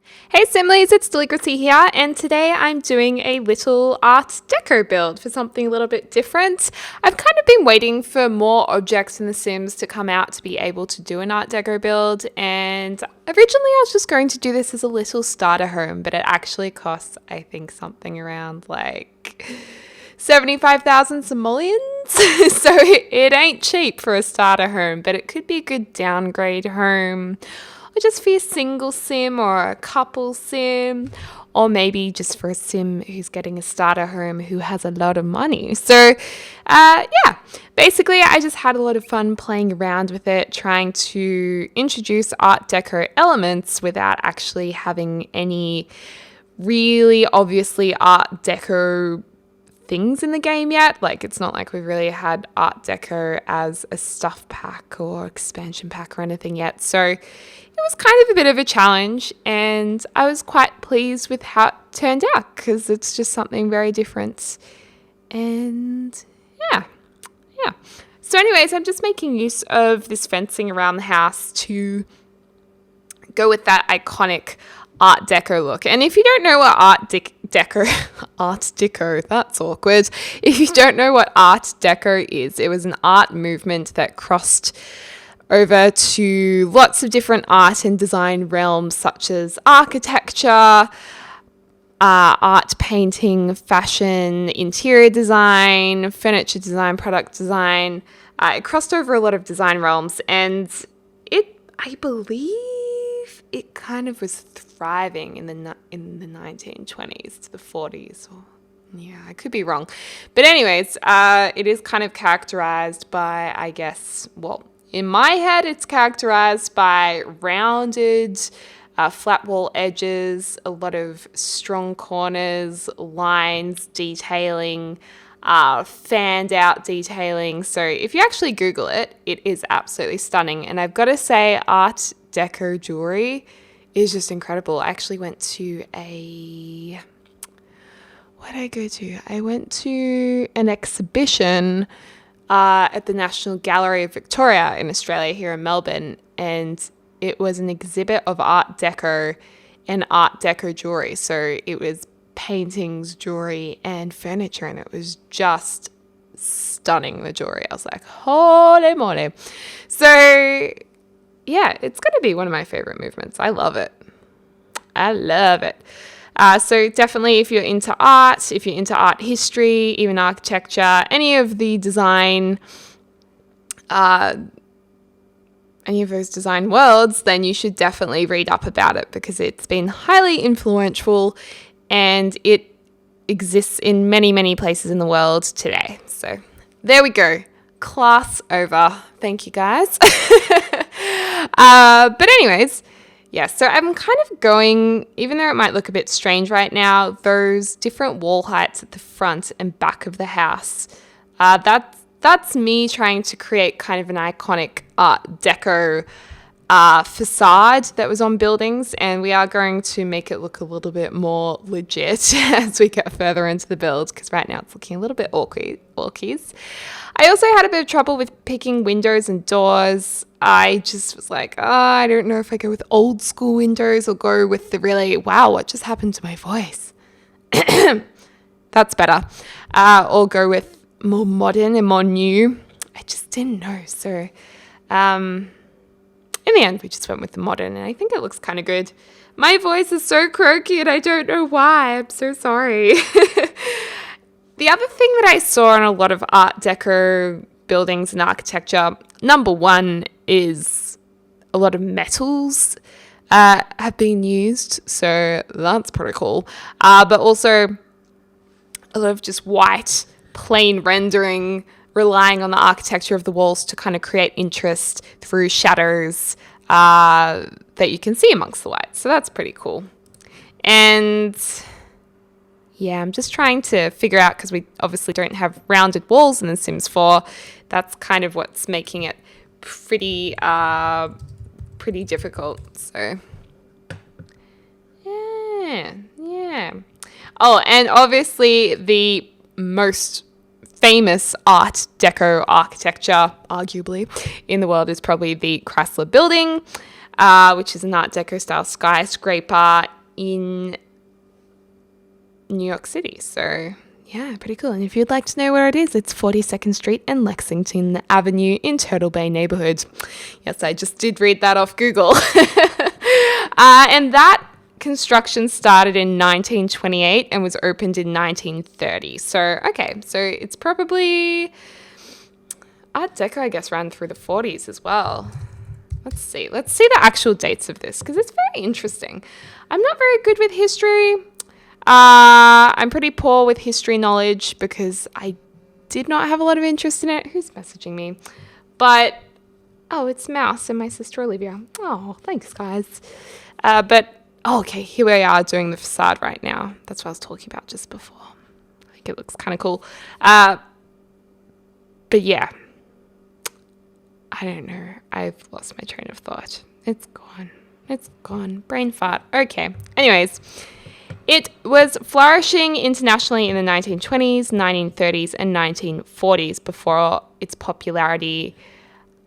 Hey Simlies, it's Deligracy here, and today I'm doing a little Art Deco build for something a little bit different. I've kind of been waiting for more objects in The Sims to come out to be able to do an Art Deco build, and originally I was just going to do this as a little starter home, but it actually costs, I think, something around like 75,000 simoleons. So it ain't cheap for a starter home, but it could be a good downgrade home. Or just for a single sim or a couple sim, or maybe just for a sim who's getting a starter home who has a lot of money. So basically I just had a lot of fun playing around with it, trying to introduce Art Deco elements without actually having any really obviously Art Deco things in the game yet. Like, it's not like we've really had Art Deco as a stuff pack or expansion pack or anything yet. So it was kind of a bit of a challenge, and I was quite pleased with how it turned out because it's just something very different. And yeah. So anyways, I'm just making use of this fencing around the house to go with that iconic Art Deco look. And if you don't know what Art Deco, that's awkward. If you don't know what Art Deco is, it was an art movement that crossed over to lots of different art and design realms, such as architecture, art, painting, fashion, interior design, furniture design, product design. It crossed over a lot of design realms, and I believe it kind of was thriving in the 1920s to the 40s. Yeah, I could be wrong. But anyways, it is kind of characterized by, I guess, well, in my head, it's characterized by rounded, flat wall edges, a lot of strong corners, lines, detailing, fanned out detailing. So if you actually Google it, it is absolutely stunning. And I've got to say, Art Deco jewelry is just incredible. I actually went to what did I go to? I went to an exhibition at the National Gallery of Victoria in Australia here in Melbourne, and it was an exhibit of Art Deco and Art Deco jewelry. So it was paintings, jewelry, and furniture, and it was just stunning, the jewelry. I was like, holy moly. So yeah, it's going to be one of my favorite movements. I love it. So definitely, if you're into art, if you're into art history, even architecture, any of the design, any of those design worlds, then you should definitely read up about it because it's been highly influential and it exists in many, many places in the world today. So there we go. Class over. Thank you, guys. But anyways, yeah, so I'm kind of going, even though it might look a bit strange right now, those different wall heights at the front and back of the house, that's me trying to create kind of an iconic Art Deco facade that was on buildings, and we are going to make it look a little bit more legit as we get further into the build, because right now it's looking a little bit awkies. I also had a bit of trouble with picking windows and doors. I just was like, I don't know if I go with old school windows or go with the really, wow, what just happened to my voice? That's better. Or go with more modern and more new. I just didn't know. So in the end, we just went with the modern, and I think it looks kind of good. My voice is so croaky, and I don't know why. I'm so sorry. The other thing that I saw in a lot of Art Deco buildings and architecture, number one, is a lot of metals have been used, so that's pretty cool. But also a lot of just white, plain rendering, relying on the architecture of the walls to kind of create interest through shadows that you can see amongst the white. So that's pretty cool. And yeah, I'm just trying to figure out, because we obviously don't have rounded walls in The Sims 4. That's kind of what's making it pretty difficult. So yeah. Oh, and obviously the most famous Art Deco architecture, arguably, in the world is probably the Chrysler Building. which is an Art Deco style skyscraper in New York City. So yeah, pretty cool. And if you'd like to know where it is, it's 42nd Street and Lexington Avenue in Turtle Bay neighborhood. Yes, I just did read that off Google. And that construction started in 1928 and was opened in 1930. So, okay, so it's probably Art Deco, I guess, ran through the 40s as well. Let's see the actual dates of this, because it's very interesting. I'm not very good with history. I'm pretty poor with history knowledge because I did not have a lot of interest in it. Who's messaging me? But, oh, it's Mouse and my sister Olivia. Oh, thanks, guys. Okay, here we are doing the facade right now. That's what I was talking about just before. I think it looks kind of cool. But yeah, I don't know. I've lost my train of thought. It's gone. Brain fart. Okay. Anyways, it was flourishing internationally in the 1920s, 1930s, and 1940s before its popularity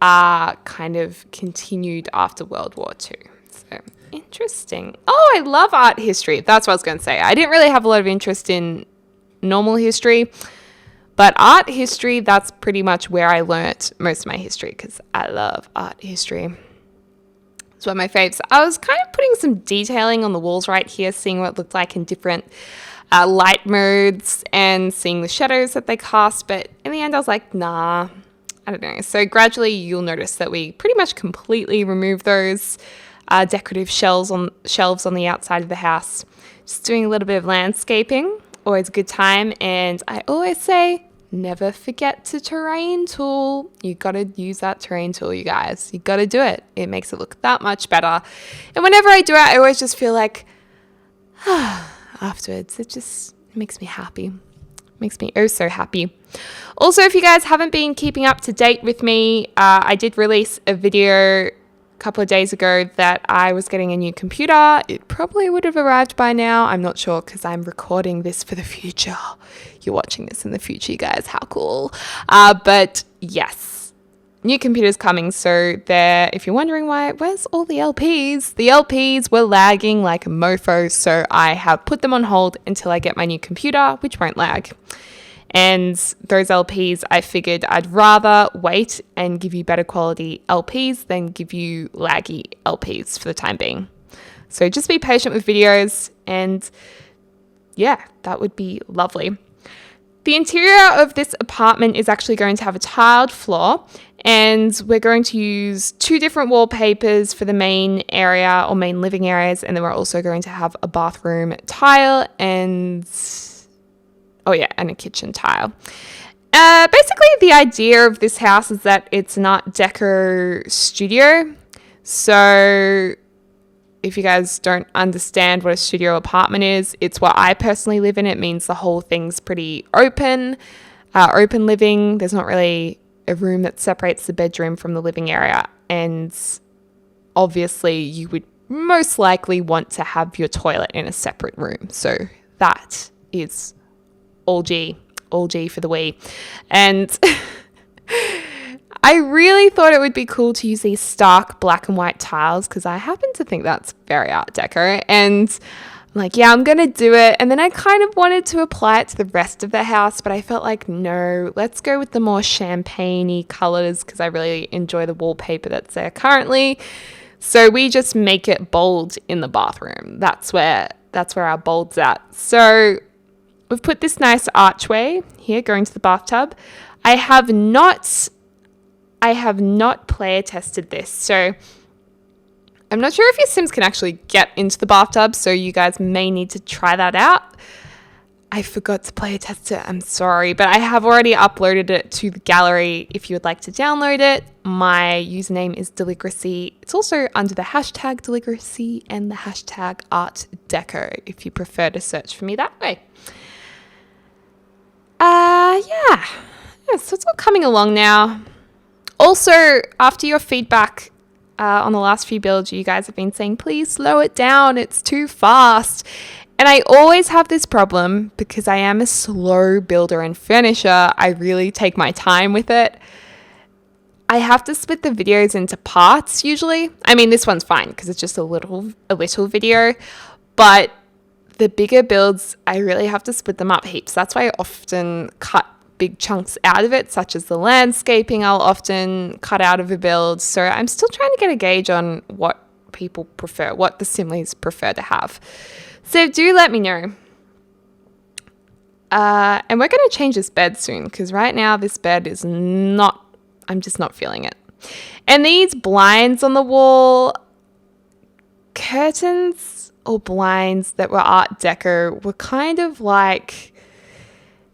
kind of continued after World War II. So interesting. Oh, I love art history. That's what I was going to say. I didn't really have a lot of interest in normal history, but art history, that's pretty much where I learnt most of my history because I love art history. It's one of my faves. I was kind of putting some detailing on the walls right here, seeing what it looked like in different light modes and seeing the shadows that they cast. But in the end, I was like, nah, I don't know. So gradually you'll notice that we pretty much completely removed those decorative shelves on the outside of the house. Just doing a little bit of landscaping, always a good time. And I always say, never forget to terrain tool. You got to use that terrain tool, you guys. You got to do it. It makes it look that much better. And whenever I do it, I always just feel like, afterwards, it makes me happy. Makes me oh so happy. Also, if you guys haven't been keeping up to date with me, I did release a video a couple of days ago that I was getting a new computer. It probably would have arrived by now. I'm not sure because I'm recording this for the future. You're watching this in the future, you guys. How cool. But yes, new computer's coming. So there, if you're wondering where's all the LPs? The LPs were lagging like a mofo. So I have put them on hold until I get my new computer, which won't lag. And those LPs, I figured I'd rather wait and give you better quality LPs than give you laggy LPs for the time being. So just be patient with videos and yeah, that would be lovely. The interior of this apartment is actually going to have a tiled floor and we're going to use 2 different wallpapers for the main area or main living areas. And then we're also going to have a bathroom tile and a kitchen tile. Basically, the idea of this house is that it's an Art Deco studio. So if you guys don't understand what a studio apartment is, it's what I personally live in. It means the whole thing's pretty open living. There's not really a room that separates the bedroom from the living area. And obviously, you would most likely want to have your toilet in a separate room. So that is all G for the we. And I really thought it would be cool to use these stark black and white tiles because I happen to think that's very Art Deco. And I'm like, yeah, I'm going to do it. And then I kind of wanted to apply it to the rest of the house, but I felt like, no, let's go with the more champagne-y colors because I really enjoy the wallpaper that's there currently. So we just make it bold in the bathroom. That's where our bold's at. So we've put this nice archway here going to the bathtub. I have not player tested this, so I'm not sure if your Sims can actually get into the bathtub, so you guys may need to try that out. I forgot to player test it, I'm sorry, but I have already uploaded it to the gallery if you would like to download it. My username is Deligracy. It's also under the hashtag Deligracy and the hashtag Art Deco if you prefer to search for me that way. So it's all coming along now. Also, after your feedback on the last few builds, you guys have been saying, please slow it down. It's too fast. And I always have this problem because I am a slow builder and furnisher. I really take my time with it. I have to split the videos into parts usually. I mean, this one's fine because it's just a little video, but the bigger builds, I really have to split them up heaps. That's why I often cut big chunks out of it, such as the landscaping I'll often cut out of a build. So I'm still trying to get a gauge on what people prefer, what the Simlies prefer to have. So do let me know. And we're going to change this bed soon because right now this bed is not, I'm just not feeling it. And these blinds on the wall, curtains or blinds that were Art Deco were kind of like,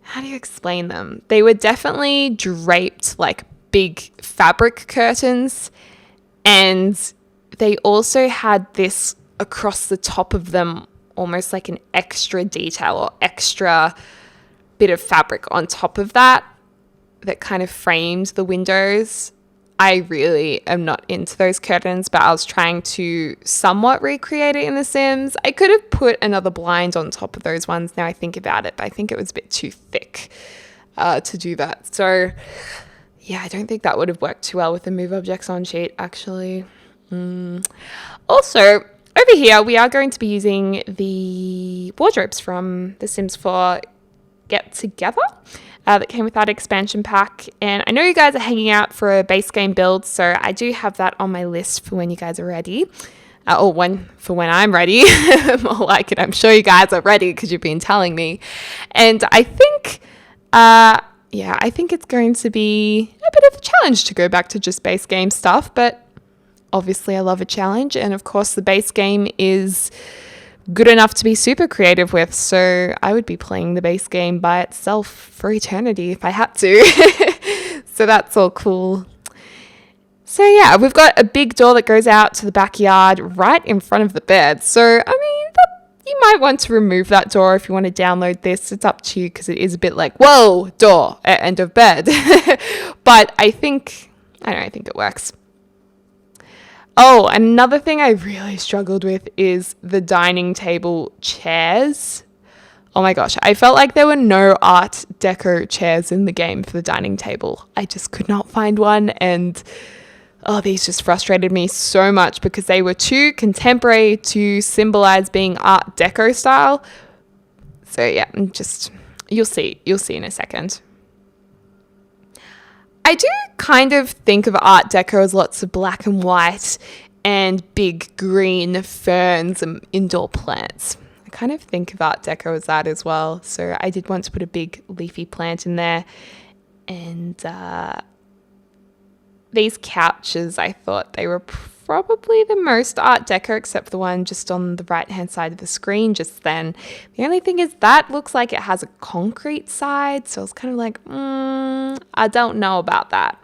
how do you explain them? They were definitely draped like big fabric curtains, and they also had this across the top of them, almost like an extra detail or extra bit of fabric on top of that kind of framed the windows. I really am not into those curtains, but I was trying to somewhat recreate it in The Sims. I could have put another blind on top of those ones now I think about it, but I think it was a bit too thick to do that. So yeah, I don't think that would have worked too well with the Move Objects on sheet, actually. Also, over here, we are going to be using the wardrobes from The Sims 4 Get Together. That came with that expansion pack, and I know you guys are hanging out for a base game build, so I do have that on my list for when you guys are ready, or when I'm ready. More like it, I'm sure you guys are ready because you've been telling me. And I think I think it's going to be a bit of a challenge to go back to just base game stuff, but obviously I love a challenge, and of course the base game is good enough to be super creative with, so I would be playing the base game by itself for eternity if I had to. So that's all cool. So yeah, we've got a big door that goes out to the backyard right in front of the bed. So I mean, you might want to remove that door if you want to download this. It's up to you because it is a bit like, whoa, door at end of bed. But I think it works. Oh, another thing I really struggled with is the dining table chairs. Oh my gosh, I felt like there were no Art Deco chairs in the game for the dining table. I just could not find one, and these just frustrated me so much because they were too contemporary to symbolize being Art Deco style. So yeah, you'll see in a second. I do kind of think of Art Deco as lots of black and white and big green ferns and indoor plants. I kind of think of Art Deco as that as well. So I did want to put a big leafy plant in there. And these couches, I thought they were probably the most Art Deco, except for the one just on the right-hand side of the screen just then. The only thing is that looks like it has a concrete side, so I was kind of like, I don't know about that.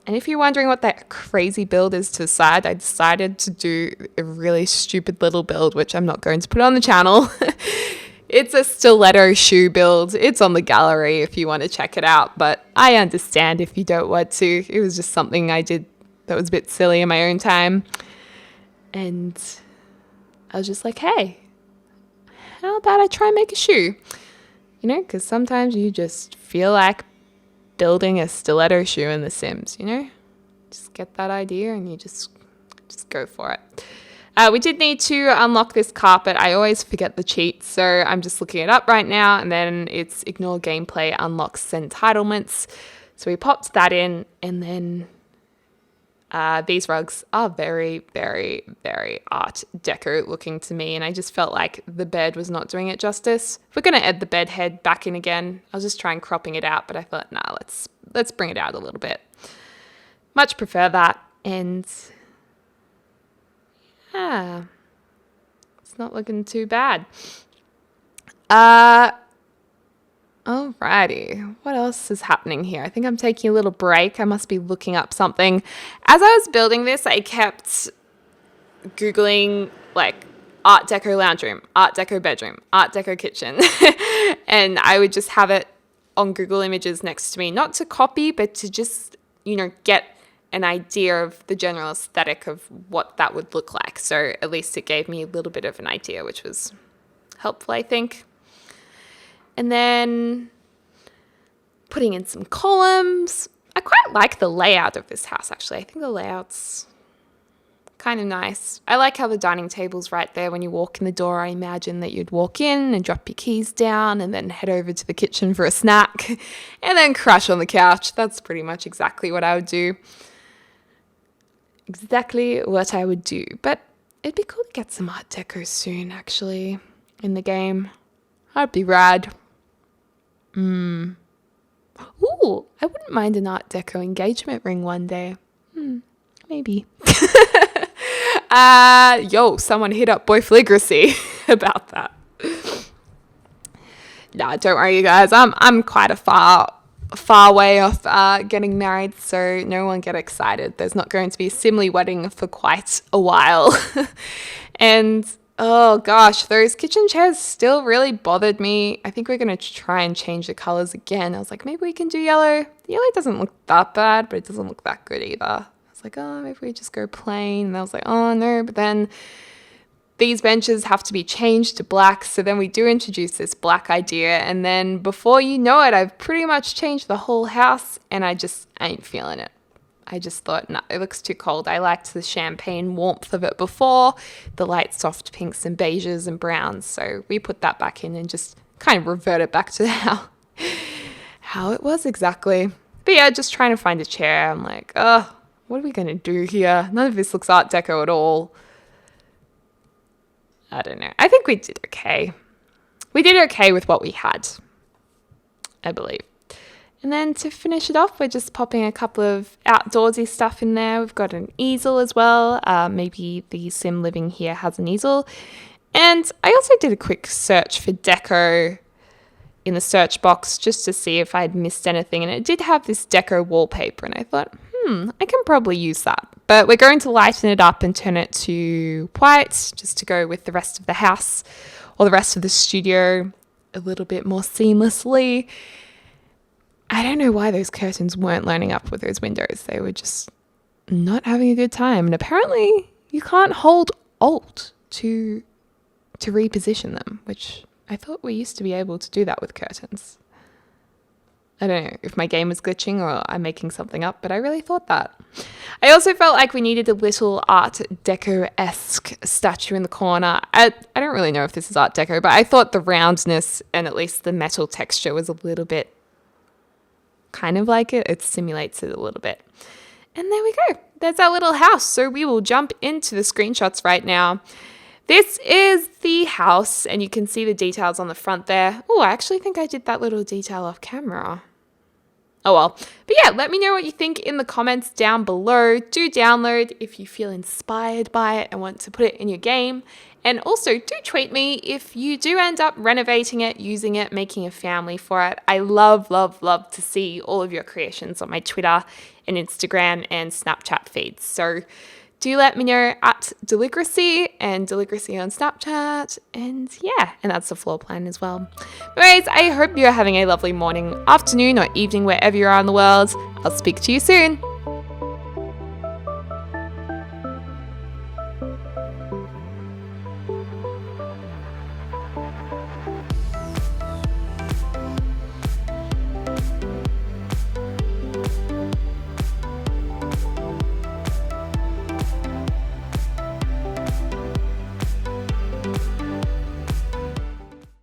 And if you're wondering what that crazy build is to the side, I decided to do a really stupid little build, which I'm not going to put on the channel. It's a stiletto shoe build. It's on the gallery if you want to check it out, but I understand if you don't want to. It was just something I did that was a bit silly in my own time. And I was just like, hey, how about I try and make a shoe? You know, because sometimes you just feel like building a stiletto shoe in The Sims, you know? Just get that idea and you just go for it. We did need to unlock this carpet. I always forget the cheat, so I'm just looking it up right now, and then it's ignore gameplay, unlocks entitlements. So we popped that in, and then these rugs are very, very, very Art Deco looking to me, and I just felt like the bed was not doing it justice. We're going to add the bed head back in again. I was just trying cropping it out, but I thought, nah, let's bring it out a little bit. Much prefer that, and yeah, it's not looking too bad. Alrighty, what else is happening here? I think I'm taking a little break. I must be looking up something. As I was building this, I kept Googling like Art Deco lounge room, Art Deco bedroom, Art Deco kitchen. And I would just have it on Google Images next to me, not to copy, but to just, get an idea of the general aesthetic of what that would look like. So at least it gave me a little bit of an idea, which was helpful, I think. And then putting in some columns, I quite like the layout of this house, actually. I think the layout's kind of nice. I like how the dining table's right there when you walk in the door. I imagine that you'd walk in and drop your keys down and then head over to the kitchen for a snack and then crash on the couch. That's pretty much exactly what I would do. Exactly what I would do. But it'd be cool to get some Art Deco soon, actually, in the game. That'd be rad. Ooh, I wouldn't mind an Art Deco engagement ring one day. Maybe. Someone hit up Boy Deligracy about that. Nah, don't worry, you guys. I'm quite a far way off getting married, so no one get excited. There's not going to be a simile wedding for quite a while. And oh gosh, those kitchen chairs still really bothered me. I think we're going to try and change the colors again. I was like, maybe we can do yellow. The yellow doesn't look that bad, but it doesn't look that good either. Like, oh, maybe we just go plain. And I was like, oh no, but then these benches have to be changed to black. So then we do introduce this black idea. And then before you know it, I've pretty much changed the whole house and I just ain't feeling it. I just thought, no, it looks too cold. I liked the champagne warmth of it before, the light soft pinks and beiges and browns. So we put that back in and just kind of reverted back to how it was exactly. But yeah, just trying to find a chair. I'm like, oh, what are we going to do here? None of this looks Art Deco at all. I don't know. I think we did okay. We did okay with what we had, I believe. And then to finish it off, we're just popping a couple of outdoorsy stuff in there. We've got an easel as well. Maybe the sim living here has an easel. And I also did a quick search for deco in the search box just to see if I'd missed anything. And it did have this deco wallpaper. And I thought, I can probably use that. But we're going to lighten it up and turn it to white just to go with the rest of the house or the rest of the studio a little bit more seamlessly. I don't know why those curtains weren't lining up with those windows. They were just not having a good time. And apparently you can't hold Alt to reposition them, which I thought we used to be able to do that with curtains. I don't know if my game was glitching or I'm making something up, but I really thought that. I also felt like we needed a little Art Deco-esque statue in the corner. I don't really know if this is Art Deco, but I thought the roundness and at least the metal texture was a little bit kind of like it. It simulates it a little bit. And there we go. There's our little house. So we will jump into the screenshots right now. This is the house, and you can see the details on the front there. Oh, I actually think I did that little detail off camera. Oh well. But yeah, let me know what you think in the comments down below. Do download if you feel inspired by it and want to put it in your game. And also do tweet me if you do end up renovating it, using it, making a family for it. I love, love, love to see all of your creations on my Twitter and Instagram and Snapchat feeds. So do let me know at Deligracy and Deligracy on Snapchat. And yeah, and that's the floor plan as well. Anyways, I hope you're having a lovely morning, afternoon, or evening wherever you are in the world. I'll speak to you soon.